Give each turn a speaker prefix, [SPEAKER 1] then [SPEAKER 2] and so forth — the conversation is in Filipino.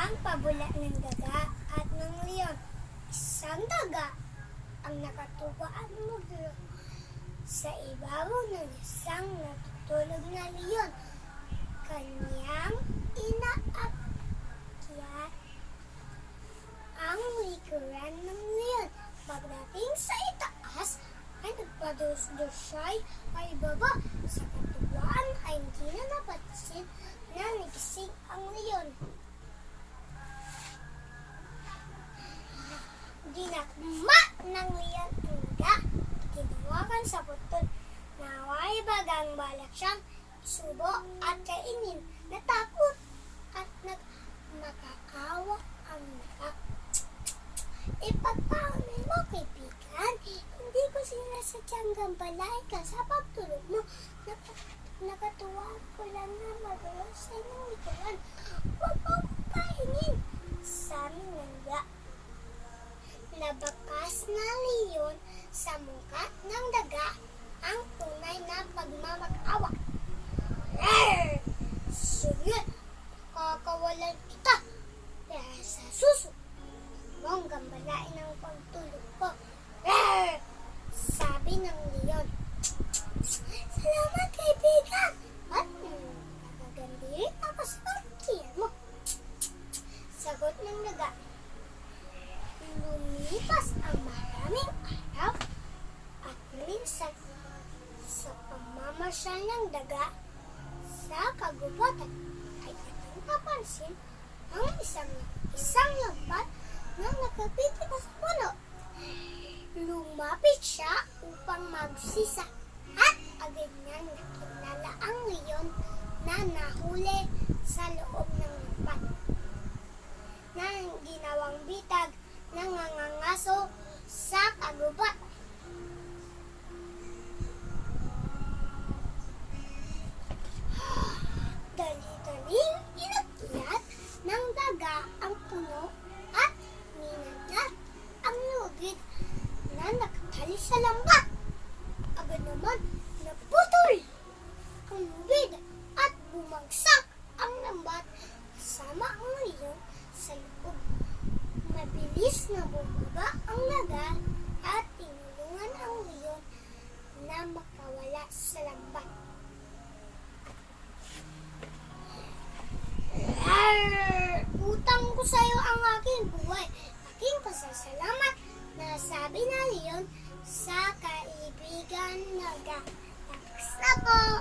[SPEAKER 1] Ang pabula ng daga at ng leon. Isang daga ang nakatupaan mula sa ibabaw ng isang natutulog na leon. Kanyang inaakyat ang likuran ng leon. Pagdating sa itaas, ay nagpadus-dus siya'y ay baba. Sa katuwaan ay hindi na napansin na nagising ang leon. Dinakma ng leon ang daga, tinawagan sa putol. Naway bagang balak siyang isubo at kainin. Natakot at nagmakaawa ang daga. Ipagpaunay mo, kaibigan, hindi ko sinasadyang gambalain ka sa pagtulog mo. Nakatuwaan ko lang na magulo sa inyong likuran. Huwag mo akong kainin, sabi ng daga. Nabakas na leon sa muka ng daga ang tunay na pagmamag-awa. Rawr! Sige, kakawalan kita dahil sa suso. Huwag gambalain ang pagtulog ko. Rawr! Sabi ng leon. Salamat, kaibigan. At nagagandirin ako sa pagkiyan mo. Sagot ng daga. Lumipas ang maraming araw at minsan sa pamamasyal ng daga sa kagubatan ay kanyang napansin ang isang lambat na nakapitik sa puno. Lumapit siya upang magsisa at agad niyang nakilala ang leon na nahuli sa loob ng lambat na ginawang bitag nangangaso sa kagubat. Dali-daling inakyat ng daga ang puno at minagat ang lugid na nakatali sa lambat. Agad naman naputol ang lugid at bumagsak ang lambat kasama ang leon sa loob. Mabilis na bumaba ang daga at tinulungan ang leon na makawala sa lambat. Rawr! Utang ko sa iyo ang aking buhay. Aking pasasalamat na sabi na leon sa kaibigan daga. Tapos na po!